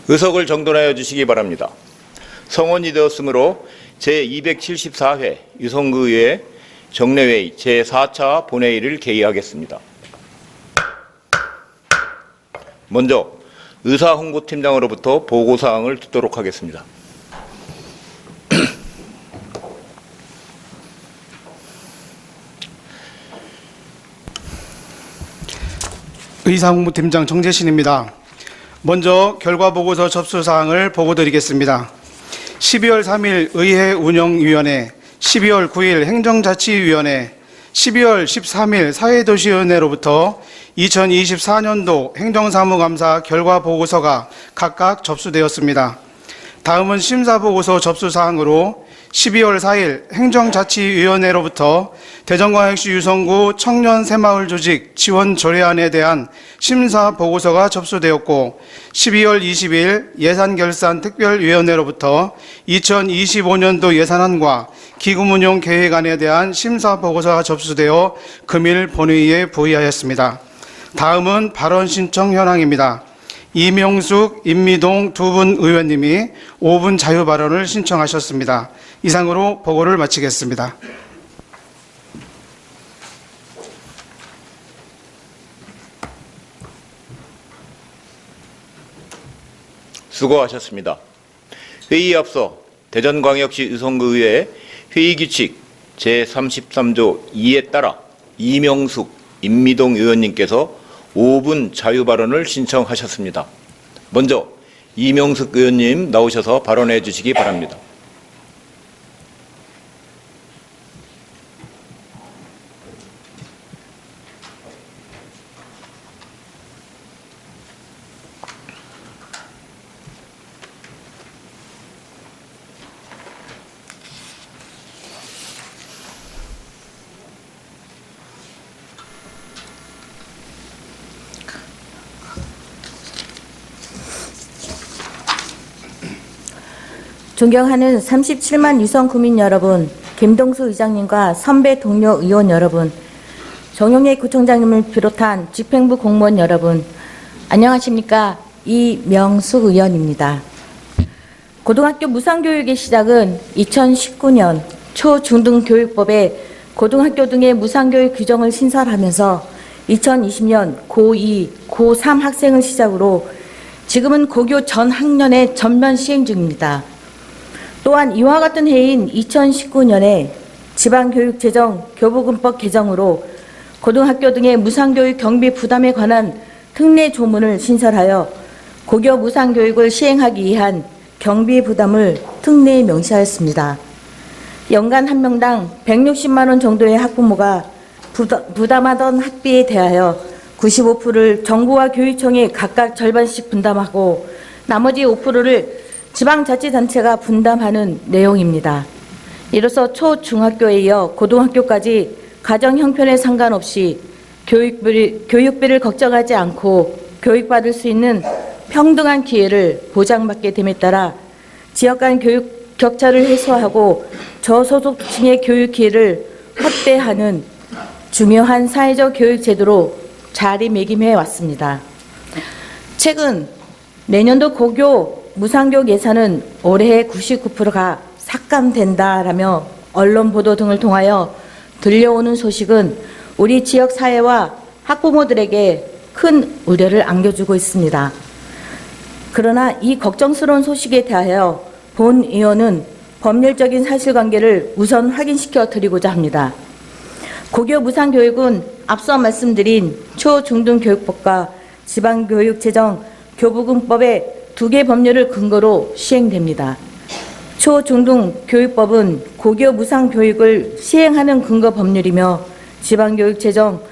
의석을 정돈하여 주시기 바랍니다. 성원이 되었으므로 제274회 유성구의회 정례회의 제4차 본회의를 개의하겠습니다. 먼저 의사홍보팀장으로부터 보고사항을 듣도록 하겠습니다. 의사홍보팀장 정재신입니다. 먼저 결과보고서 접수사항을 보고드리겠습니다. 12월 3일 의회운영위원회, 12월 9일 행정자치위원회, 12월 13일 사회도시위원회로부터 2024년도 행정사무감사 결과보고서가 각각 접수되었습니다. 다음은 심사보고서 접수사항으로 12월 4일 행정자치위원회로부터 대전광역시 유성구 청년새마을 조직 지원 조례안에 대한 심사보고서가 접수되었고, 12월 20일 예산결산특별위원회로부터 2025년도 예산안과 기금운용 계획안에 대한 심사보고서가 접수되어 금일 본회의에 부의하였습니다. 다음은 발언 신청 현황입니다. 이명숙, 임미동 두 분 의원님이 5분 자유 발언을 신청하셨습니다. 이상으로 보고를 마치겠습니다. 수고하셨습니다. 회의에 앞서 대전광역시 유성구의회 회의규칙 제33조 2에 따라 이명숙, 임미동 의원님께서 5분 자유 발언을 신청하셨습니다. 먼저 이명숙 의원님 나오셔서 발언해 주시기 바랍니다. 존경하는 37만 유성 구민 여러분, 김동수 의장님과 선배 동료 의원 여러분, 정용래 구청장님을 비롯한 집행부 공무원 여러분, 안녕하십니까? 이명숙 의원입니다. 고등학교 무상교육의 시작은 2019년 초중등교육법에 고등학교 등의 무상교육 규정을 신설하면서 2020년 고2, 고3 학생을 시작으로 지금은 고교 전 학년에 전면 시행 중입니다. 또한 이와 같은 해인 2019년에 지방교육재정 교부금법 개정으로 고등학교 등의 무상교육 경비 부담에 관한 특례 조문을 신설하여 고교 무상교육을 시행하기 위한 경비 부담을 특례에 명시하였습니다. 연간 한 명당 160만 원 정도의 학부모가 부담하던 학비에 대하여 95%를 정부와 교육청이 각각 절반씩 분담하고 나머지 5%를 지방자치단체가 분담하는 내용입니다. 이로써 초, 중학교에 이어 고등학교까지 가정 형편에 상관없이 교육비를 걱정하지 않고 교육받을 수 있는 평등한 기회를 보장받게 됨에 따라 지역 간 교육 격차를 해소하고 저소득층의 교육 기회를 확대하는 중요한 사회적 교육 제도로 자리매김해 왔습니다. 최근 내년도 고교 무상교육 예산은 올해 99%가 삭감된다라며 언론 보도 등을 통하여 들려오는 소식은 우리 지역 사회와 학부모들에게 큰 우려를 안겨주고 있습니다. 그러나 이 걱정스러운 소식에 대하여 본 의원은 법률적인 사실관계를 우선 확인시켜 드리고자 합니다. 고교 무상교육은 앞서 말씀드린 초중등교육법과 지방교육재정 교부금법의 두 개 법률을 근거로 시행됩니다. 초중등교육법은 고교 무상교육을 시행하는 근거 법률이며 지방교육재정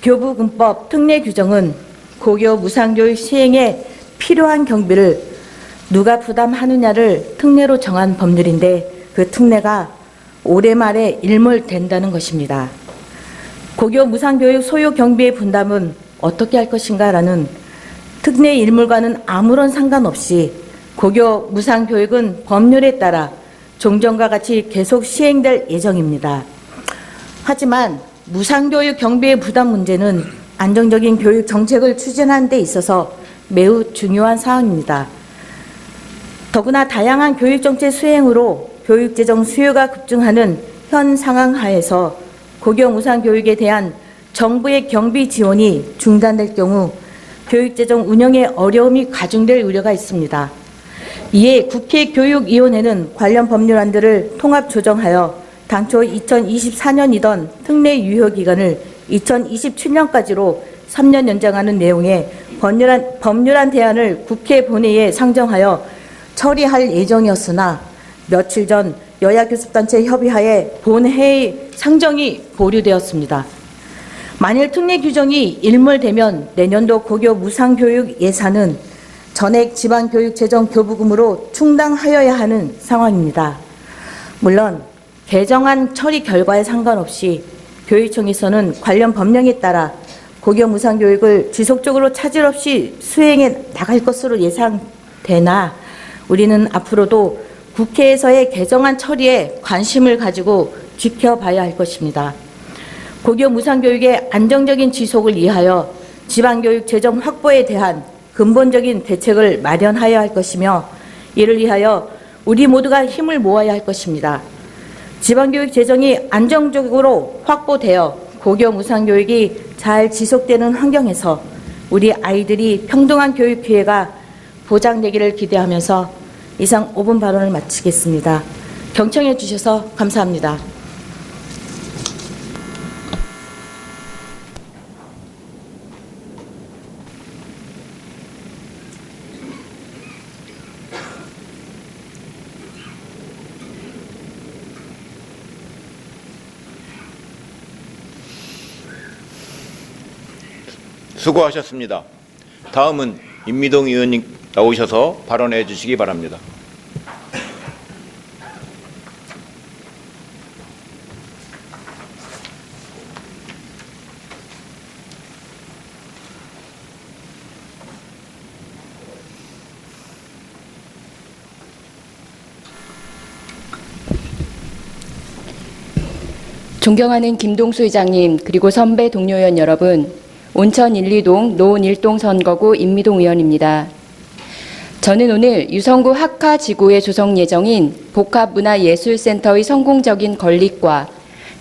교부금법 특례 규정은 고교 무상교육 시행에 필요한 경비를 누가 부담하느냐를 특례로 정한 법률인데 그 특례가 올해 말에 일몰된다는 것입니다. 고교 무상교육 소요 경비의 분담은 어떻게 할 것인가라는 특례 일몰과는 아무런 상관없이 고교 무상교육은 법률에 따라 종전과 같이 계속 시행될 예정입니다. 하지만 무상교육 경비의 부담 문제는 안정적인 교육 정책을 추진하는 데 있어서 매우 중요한 사항입니다. 더구나 다양한 교육정책 수행으로 교육재정 수요가 급증하는 현 상황 하에서 고교 무상교육에 대한 정부의 경비 지원이 중단될 경우 교육재정 운영에 어려움이 가중될 우려가 있습니다. 이에 국회 교육위원회는 관련 법률안들을 통합 조정하여 당초 2024년이던 특례 유효기간을 2027년까지로 3년 연장하는 내용의 법률안 대안을 국회 본회의에 상정하여 처리할 예정이었으나 며칠 전 여야 교섭단체 협의하에 본회의 상정이 보류되었습니다. 만일 특례 규정이 일몰되면 내년도 고교 무상교육 예산은 전액 지방교육재정교부금으로 충당하여야 하는 상황입니다. 물론 개정안 처리 결과에 상관없이 교육청에서는 관련 법령에 따라 고교 무상교육을 지속적으로 차질 없이 수행해 나갈 것으로 예상되나 우리는 앞으로도 국회에서의 개정안 처리에 관심을 가지고 지켜봐야 할 것입니다. 고교 무상교육의 안정적인 지속을 위하여 지방교육 재정 확보에 대한 근본적인 대책을 마련하여야 할 것이며 이를 위하여 우리 모두가 힘을 모아야 할 것입니다. 지방교육 재정이 안정적으로 확보되어 고교 무상교육이 잘 지속되는 환경에서 우리 아이들이 평등한 교육 기회가 보장되기를 기대하면서 이상 5분 발언을 마치겠습니다. 경청해 주셔서 감사합니다. 수고하셨습니다. 다음은 임미동 의원님 나오셔서 발언해 주시기 바랍니다. 존경하는 김동수 의장님, 그리고 선배 동료 의원 여러분, 온천 1, 2동 노원 1동 선거구 임미동 의원입니다. 저는 오늘 유성구 학하지구에 조성 예정인 복합문화예술센터의 성공적인 건립과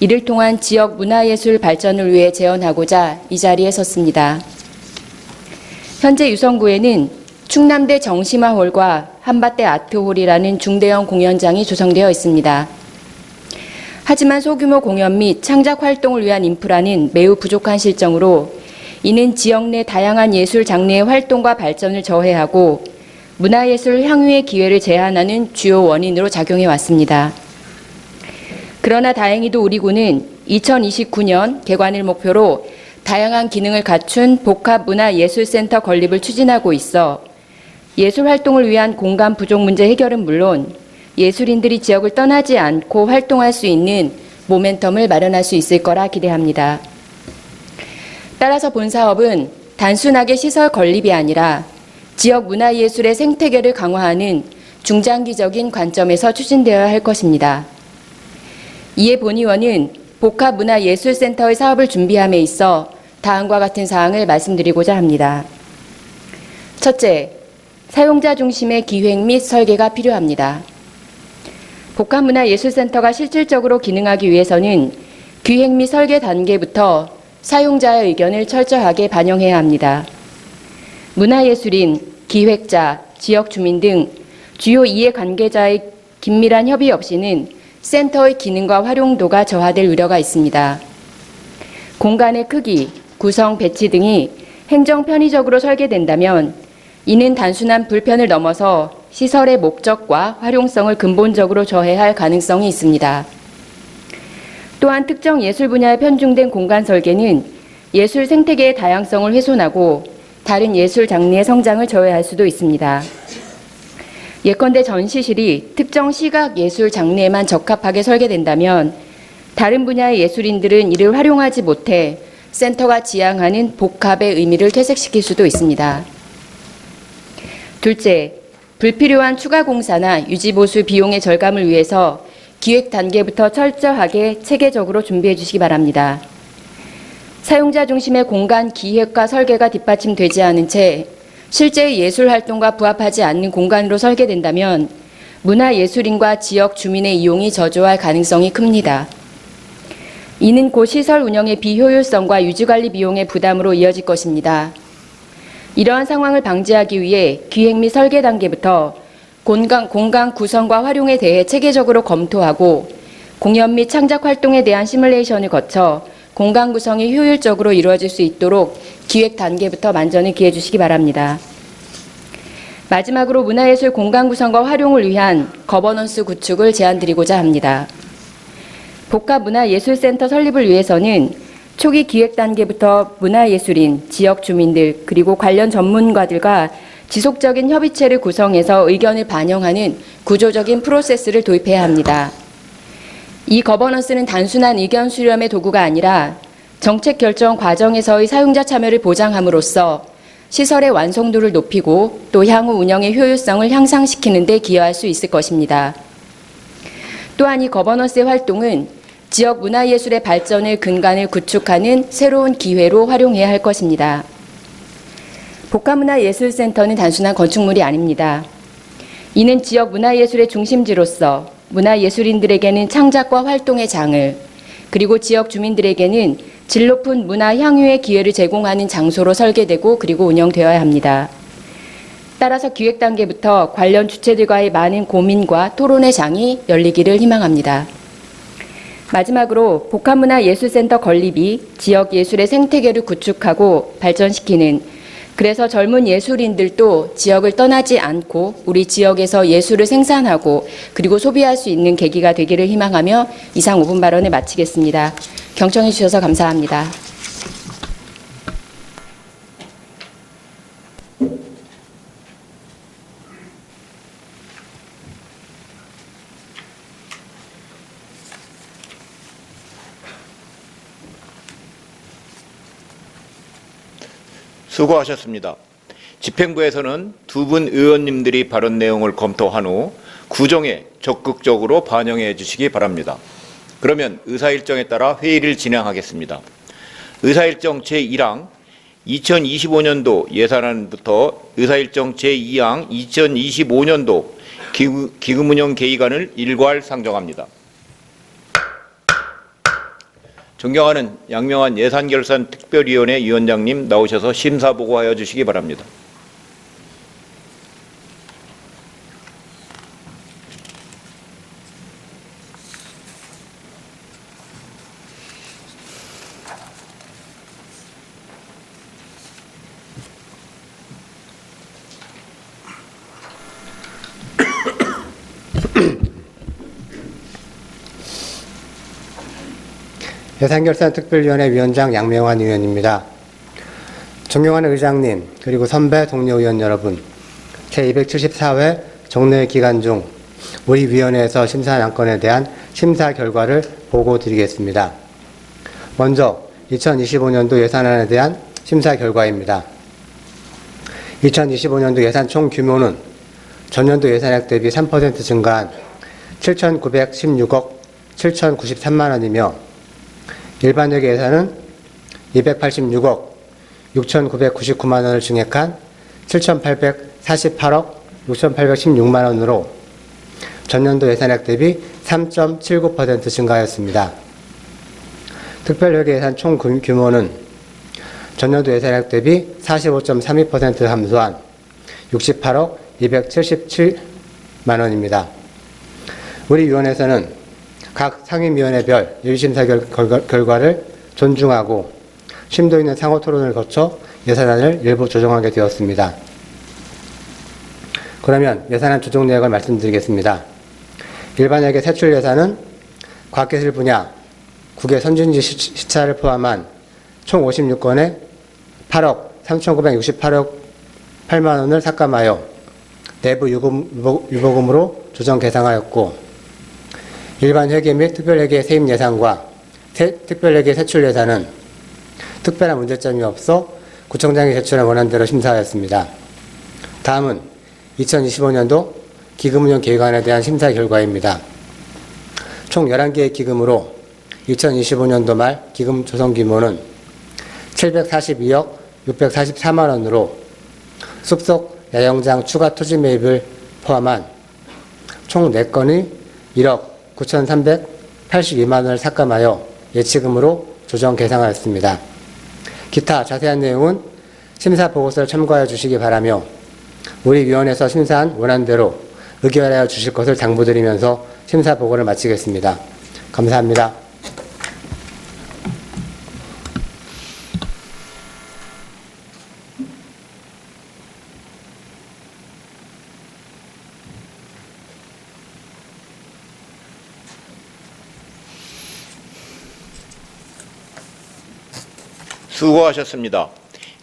이를 통한 지역 문화예술 발전을 위해 제언하고자 이 자리에 섰습니다. 현재 유성구에는 충남대 정심화홀과 한밭대 아트홀이라는 중대형 공연장이 조성되어 있습니다. 하지만 소규모 공연 및 창작 활동을 위한 인프라는 매우 부족한 실정으로 이는 지역 내 다양한 예술 장르의 활동과 발전을 저해하고 문화예술 향유의 기회를 제한하는 주요 원인으로 작용해 왔습니다. 그러나 다행히도 우리 구는 2029년 개관을 목표로 다양한 기능을 갖춘 복합문화예술센터 건립을 추진하고 있어 예술 활동을 위한 공간 부족 문제 해결은 물론 예술인들이 지역을 떠나지 않고 활동할 수 있는 모멘텀을 마련할 수 있을 거라 기대합니다. 따라서 본 사업은 단순하게 시설 건립이 아니라 지역 문화예술의 생태계를 강화하는 중장기적인 관점에서 추진되어야 할 것입니다. 이에 본 의원은 복합문화예술센터의 사업을 준비함에 있어 다음과 같은 사항을 말씀드리고자 합니다. 첫째, 사용자 중심의 기획 및 설계가 필요합니다. 복합문화예술센터가 실질적으로 기능하기 위해서는 기획 및 설계 단계부터 사용자의 의견을 철저하게 반영해야 합니다. 문화예술인, 기획자, 지역 주민 등 주요 이해관계자의 긴밀한 협의 없이는 센터의 기능과 활용도가 저하될 우려가 있습니다. 공간의 크기, 구성, 배치 등이 행정 편의적으로 설계된다면 이는 단순한 불편을 넘어서 시설의 목적과 활용성을 근본적으로 저해할 가능성이 있습니다. 또한 특정 예술 분야에 편중된 공간 설계는 예술 생태계의 다양성을 훼손하고 다른 예술 장르의 성장을 저해할 수도 있습니다. 예컨대 전시실이 특정 시각 예술 장르에만 적합하게 설계된다면 다른 분야의 예술인들은 이를 활용하지 못해 센터가 지향하는 복합의 의미를 퇴색시킬 수도 있습니다. 둘째, 불필요한 추가 공사나 유지보수 비용의 절감을 위해서 기획 단계부터 철저하게 체계적으로 준비해 주시기 바랍니다. 사용자 중심의 공간 기획과 설계가 뒷받침되지 않은 채 실제의 예술 활동과 부합하지 않는 공간으로 설계된다면 문화예술인과 지역 주민의 이용이 저조할 가능성이 큽니다. 이는 고 시설 운영의 비효율성과 유지관리 비용의 부담으로 이어질 것입니다. 이러한 상황을 방지하기 위해 기획 및 설계 단계부터 공간 구성과 활용에 대해 체계적으로 검토하고 공연 및 창작 활동에 대한 시뮬레이션을 거쳐 공간 구성이 효율적으로 이루어질 수 있도록 기획 단계부터 만전을 기해 주시기 바랍니다. 마지막으로 문화예술 공간 구성과 활용을 위한 거버넌스 구축을 제안드리고자 합니다. 복합문화예술센터 설립을 위해서는 초기 기획 단계부터 문화예술인, 지역 주민들, 그리고 관련 전문가들과 지속적인 협의체를 구성해서 의견을 반영하는 구조적인 프로세스를 도입해야 합니다. 이 거버넌스는 단순한 의견 수렴의 도구가 아니라 정책 결정 과정에서의 사용자 참여를 보장함으로써 시설의 완성도를 높이고 또 향후 운영의 효율성을 향상시키는 데 기여할 수 있을 것입니다. 또한 이 거버넌스의 활동은 지역 문화예술의 발전의 근간을 구축하는 새로운 기회로 활용해야 할 것입니다. 복합문화예술센터는 단순한 건축물이 아닙니다. 이는 지역 문화예술의 중심지로서 문화예술인들에게는 창작과 활동의 장을, 그리고 지역 주민들에게는 질 높은 문화 향유의 기회를 제공하는 장소로 설계되고 그리고 운영되어야 합니다. 따라서 기획 단계부터 관련 주체들과의 많은 고민과 토론의 장이 열리기를 희망합니다. 마지막으로 복합문화예술센터 건립이 지역 예술의 생태계를 구축하고 발전시키는, 그래서 젊은 예술인들도 지역을 떠나지 않고 우리 지역에서 예술을 생산하고 그리고 소비할 수 있는 계기가 되기를 희망하며 이상 5분 발언을 마치겠습니다. 경청해 주셔서 감사합니다. 수고하셨습니다. 집행부에서는 두 분 의원님들이 발언 내용을 검토한 후 구정에 적극적으로 반영해 주시기 바랍니다. 그러면 의사일정에 따라 회의를 진행하겠습니다. 의사일정 제1항 2025년도 예산안부터 의사일정 제2항 2025년도 기금운용 계획안을 일괄 상정합니다. 존경하는 양명한 예산결산특별위원회 위원장님 나오셔서 심사보고하여 주시기 바랍니다. 예산결산특별위원회 위원장 양명환 의원입니다. 존경하는 의장님, 그리고 선배 동료 의원 여러분, 제274회 정례 기간 중 우리 위원회에서 심사한 안건에 대한 심사 결과를 보고드리겠습니다. 먼저 2025년도 예산안에 대한 심사 결과입니다. 2025년도 예산 총 규모는 전년도 예산액 대비 3% 증가한 7,916억 7,093만 원이며 일반회계 예산은 286억 6,999만 원을 증액한 7,848억 6,816만 원으로 전년도 예산액 대비 3.79% 증가하였습니다. 특별회계 예산 총 규모는 전년도 예산액 대비 45.32% 감소한 68억 277만 원입니다. 우리 위원회에서는 각 상임위원회별 유심사 결과를 존중하고 심도 있는 상호 토론을 거쳐 예산안을 일부 조정하게 되었습니다. 그러면 예산안 조정 내역을 말씀드리겠습니다. 일반회계 세출 예산은 과학기술 분야 국외 선진지 시차를 포함한 총 56건에 8억 3,968억 8만 원을 삭감하여 내부 유보금으로 조정 계상하였고, 일반 회계 및 특별회계 세입 예산과 특별회계 세출 예산은 특별한 문제점이 없어 구청장이 제출한 원안대로 심사하였습니다. 다음은 2025년도 기금운용 계획안에 대한 심사 결과입니다. 총 11개의 기금으로 2025년도 말 기금 조성 규모는 742억 644만 원으로 숲속 야영장 추가 토지 매입을 포함한 총 4건의 1억 9,382만 원을 삭감하여 예치금으로 조정 계상하였습니다. 기타 자세한 내용은 심사 보고서를 참고하여 주시기 바라며 우리 위원회에서 심사한 원안대로 의결하여 주실 것을 당부드리면서 심사 보고를 마치겠습니다. 감사합니다. 수고하셨습니다.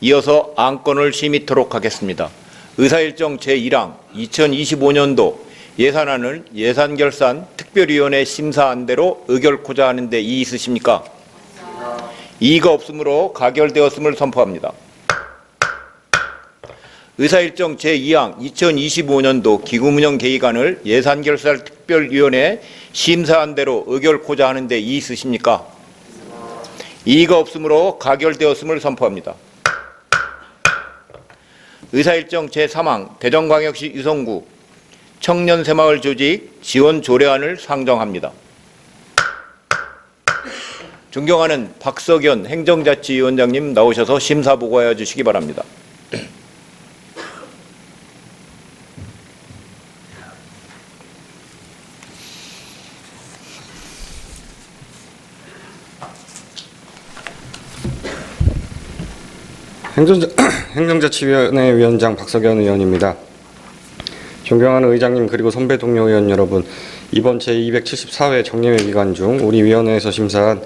이어서 안건을 심의토록 하겠습니다. 의사일정 제1항 2025년도 예산안을 예산결산 특별위원회 심사안대로 의결코자 하는데 이의 있으십니까? 이의가 없으므로 가결되었음을 선포합니다. 의사일정 제2항 2025년도 기금운용 계획안을 예산결산 특별위원회 심사안대로 의결코자 하는데 이의 있으십니까? 이의가 없으므로 가결되었음을 선포합니다. 의사일정 제3항 대전광역시 유성구 청년새마을 조직 지원 조례안을 상정합니다. 존경하는 박석연 행정자치위원장님 나오셔서 심사보고하여 주시기 바랍니다. 행정자치위원회 위원장 박석연 의원입니다. 존경하는 의장님 그리고 선배 동료 의원 여러분, 이번 제274회 정례회 기간 중 우리 위원회에서 심사한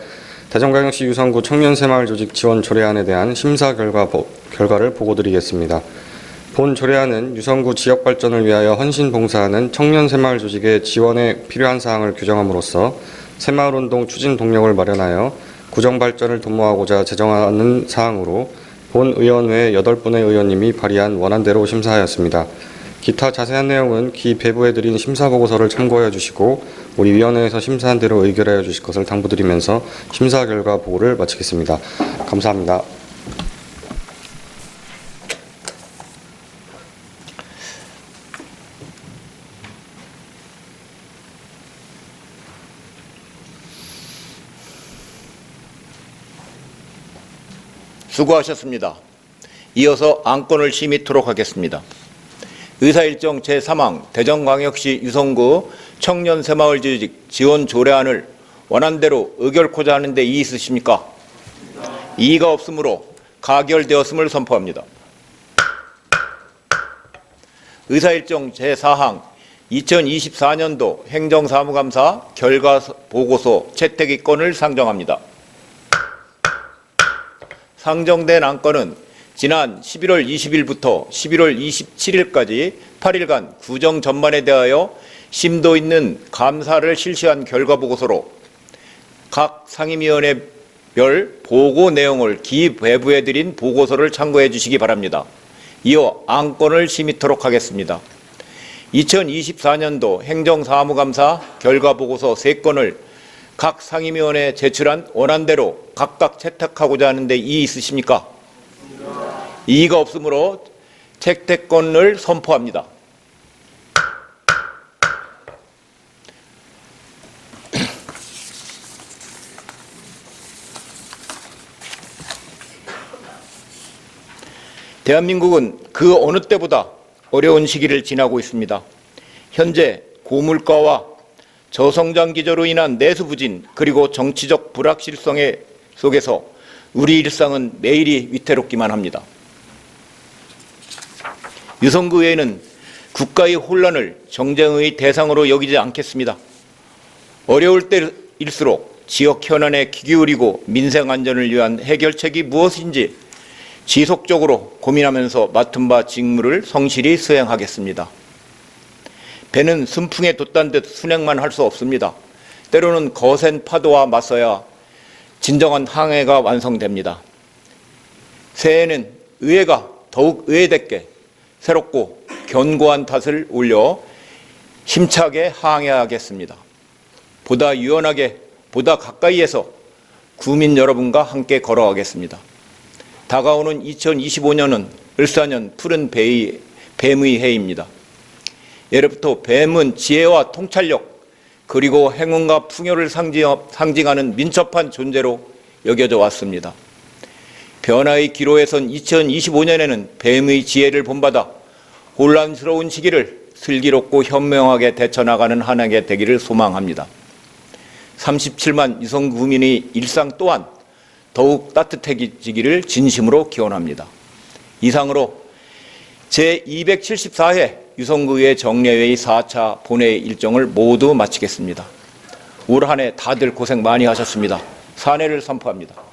대전광역시 유성구 청년새마을 조직 지원 조례안에 대한 심사 결과를 보고드리겠습니다. 본 조례안은 유성구 지역 발전을 위하여 헌신 봉사하는 청년새마을 조직의 지원에 필요한 사항을 규정함으로써 새마을운동 추진 동력을 마련하여 구정 발전을 도모하고자 제정하는 사항으로 본 의원회 8분의 의원님이 발의한 원안대로 심사하였습니다. 기타 자세한 내용은 기 배부해드린 심사보고서를 참고하여 주시고 우리 위원회에서 심사한 대로 의결하여 주실 것을 당부드리면서 심사 결과 보고를 마치겠습니다. 감사합니다. 수고하셨습니다. 이어서 안건을 심의토록 하겠습니다. 의사일정 제3항 대전광역시 유성구 청년새마을 조직 지원 조례안을 원안대로 의결코자 하는데 이의 있으십니까? 이의가 없으므로 가결되었음을 선포합니다. 의사일정 제4항 2024년도 행정사무감사 결과보고서 채택의 건을 상정합니다. 상정된 안건은 지난 11월 20일부터 11월 27일까지 8일간 구정 전반에 대하여 심도 있는 감사를 실시한 결과보고서로 각 상임위원회별 보고 내용을 기배부해드린 보고서를 참고해 주시기 바랍니다. 이어 안건을 심의토록 하겠습니다. 2024년도 행정사무감사 결과보고서 3건을 각 상임위원회에 제출한 원안대로 각각 채택하고자 하는데 이의 있으십니까? 이의가 없으므로 채택권을 선포합니다. 대한민국은 그 어느 때보다 어려운 시기를 지나고 있습니다. 현재 고물가와 저성장 기조로 인한 내수 부진 그리고 정치적 불확실성 속에서 우리 일상은 매일이 위태롭기만 합니다. 유성구 의회는 국가의 혼란을 정쟁의 대상으로 여기지 않겠습니다. 어려울 때일수록 지역 현안에 귀 기울이고 민생 안전을 위한 해결책이 무엇인지 지속적으로 고민하면서 맡은 바 직무를 성실히 수행하겠습니다. 배는 순풍에 돛단 듯 순행만 할 수 없습니다. 때로는 거센 파도와 맞서야 진정한 항해가 완성됩니다. 새해에는 의회가 더욱 의회답게 새롭고 견고한 탓을 올려 힘차게 항해하겠습니다. 보다 유연하게, 보다 가까이에서 구민 여러분과 함께 걸어가겠습니다. 다가오는 2025년은 을사년 푸른 뱀의 해입니다. 예로부터 뱀은 지혜와 통찰력 그리고 행운과 풍요를 상징하는 민첩한 존재로 여겨져 왔습니다. 변화의 기로에선 2025년에는 뱀의 지혜를 본받아 혼란스러운 시기를 슬기롭고 현명하게 대처나가는 한 해가 되기를 소망합니다. 37만 유성구 구민의 일상 또한 더욱 따뜻해지기를 진심으로 기원합니다. 이상으로 제274회 유성구의회 정례회의 4차 본회 일정을 모두 마치겠습니다. 올 한 해 다들 고생 많이 하셨습니다. 산회를 선포합니다.